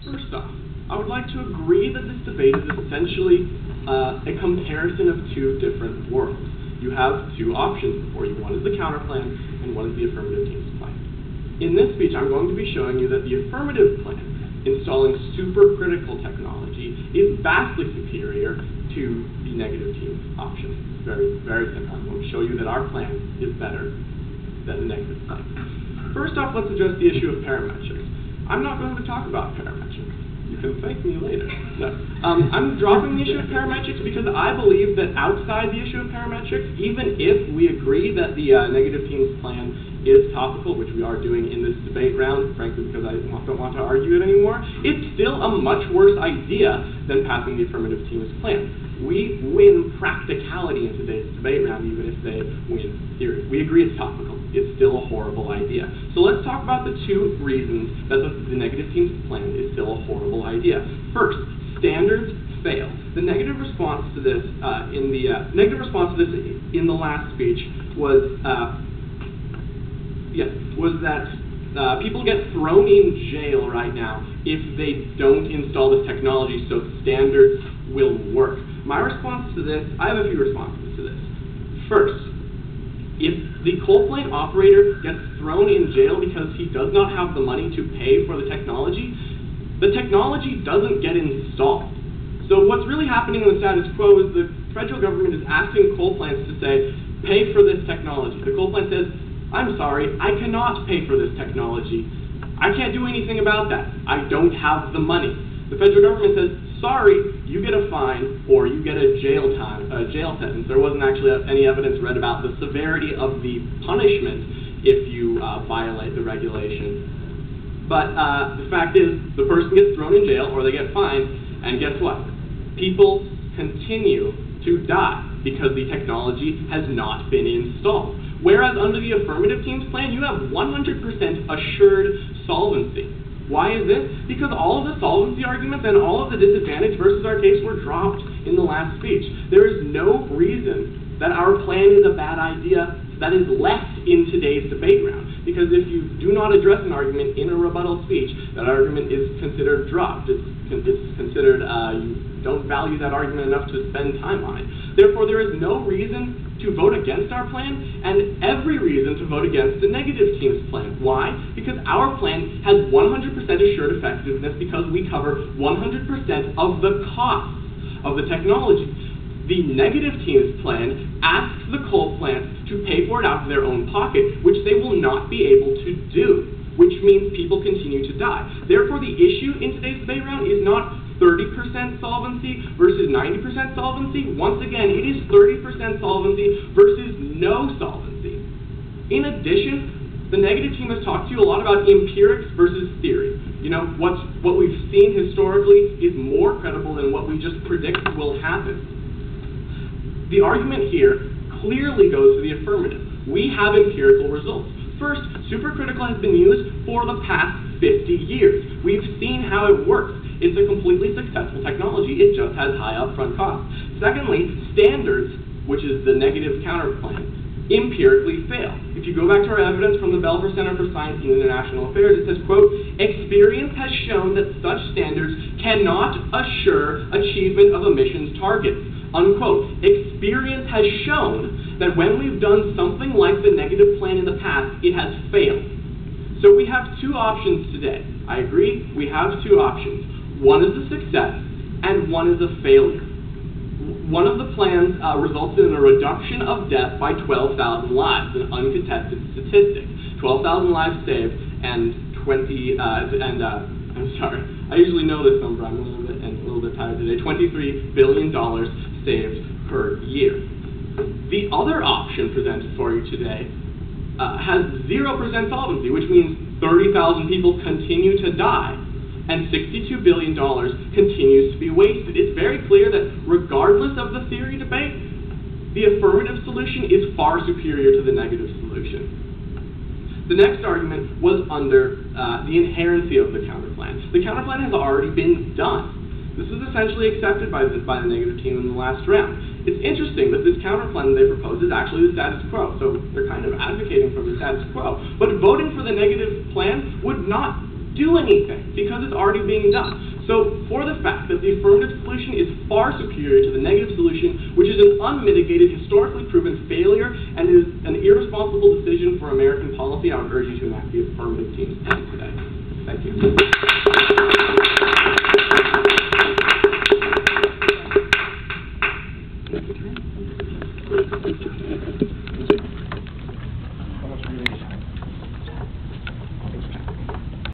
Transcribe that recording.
First off, I would like to agree that this debate is essentially a comparison of two different worlds. You have two options before you. One is the counter plan, and one is the affirmative team's plan. In this speech, I'm going to be showing you that the affirmative plan, installing supercritical technology, is vastly superior to the negative team's option. It's very, very simple. I'm going to show you that our plan is better than the negative plan. First off, let's address the issue of parametrics. I'm not going to talk about parametrics. You can thank me later. No. I'm dropping the issue of parametrics because I believe that outside the issue of parametrics, even if we agree that the negative team's plan is topical, which we are doing in this debate round, frankly because I don't want to argue it anymore, it's still a much worse idea than passing the affirmative team's plan. We win practicality in today's debate round, even if they win theory. We agree it's topical. It's still a horrible idea. So let's talk about the two reasons that the negative team's plan is still a horrible idea. First, standards fail. The negative response to this in the last speech was that people get thrown in jail right now if they don't install this technology, so standards will work. My response to this, I have a few responses to this. First, if the coal plant operator gets thrown in jail because he does not have the money to pay for the technology doesn't get installed. So what's really happening in the status quo is the federal government is asking coal plants to say, pay for this technology. The coal plant says, I'm sorry, I cannot pay for this technology. I can't do anything about that. I don't have the money. The federal government says, sorry, you get a fine or you get a jail sentence. There wasn't actually any evidence read about the severity of the punishment if you violate the regulation. But the fact is, the person gets thrown in jail or they get fined, and guess what? People continue to die because the technology has not been installed. Whereas under the affirmative team's plan, you have 100% assured solvency. Why is this? Because all of the solvency arguments and all of the disadvantage versus our case were dropped in the last speech. There is no reason that our plan is a bad idea that is left in today's debate round. Because if you do not address an argument in a rebuttal speech, that argument is considered dropped. It's considered, you don't value that argument enough to spend time on it. Therefore, there is no reason to vote against our plan, and every reason to vote against the negative team's plan. Why? Because our plan has 100% assured effectiveness because we cover 100% of the costs of the technology. The negative team's plan asks the coal plants to pay for it out of their own pocket, which they will not be able to do, which means people continue to die. Therefore, the issue in today's debate round is not 30% solvency versus 90% solvency. Once again, it is 30% solvency versus no solvency. In addition, the negative team has talked to you a lot about empirics versus theory. You know, what we've seen historically is more credible than what we just predict will happen. The argument here clearly goes to the affirmative. We have empirical results. First, supercritical has been used for the past 50 years. We've seen how it works. It's a completely successful technology. It just has high upfront costs. Secondly, standards, which is the negative counter plan, empirically fail. If you go back to our evidence from the Belfer Center for Science and International Affairs, it says, quote, experience has shown that such standards cannot assure achievement of emissions targets, unquote. Experience has shown that when we've done something like the negative plan in the past, it has failed. So we have two options today. I agree, we have two options. One is a success, and one is a failure. One of the plans resulted in a reduction of death by 12,000 lives, an uncontested statistic. 12,000 lives saved, and I'm sorry, I usually know this number, I'm a little bit tired today, $23 billion saved per year. The other option presented for you today has 0% solvency, which means 30,000 people continue to die, and $62 billion continues to be wasted. It's very clear that regardless of the theory debate, the affirmative solution is far superior to the negative solution. The next argument was under the inherency of the counterplan. The counterplan has already been done. This is essentially accepted by the negative team in the last round. It's interesting that this counterplan they propose is actually the status quo, so they're kind of advocating for the status quo. But voting for the negative plan would not do anything because it's already being done. So, for the fact that the affirmative solution is far superior to the negative solution, which is an unmitigated, historically proven failure, and is an irresponsible decision for American policy, I would urge you to enact the affirmative team's plan today. Thank you.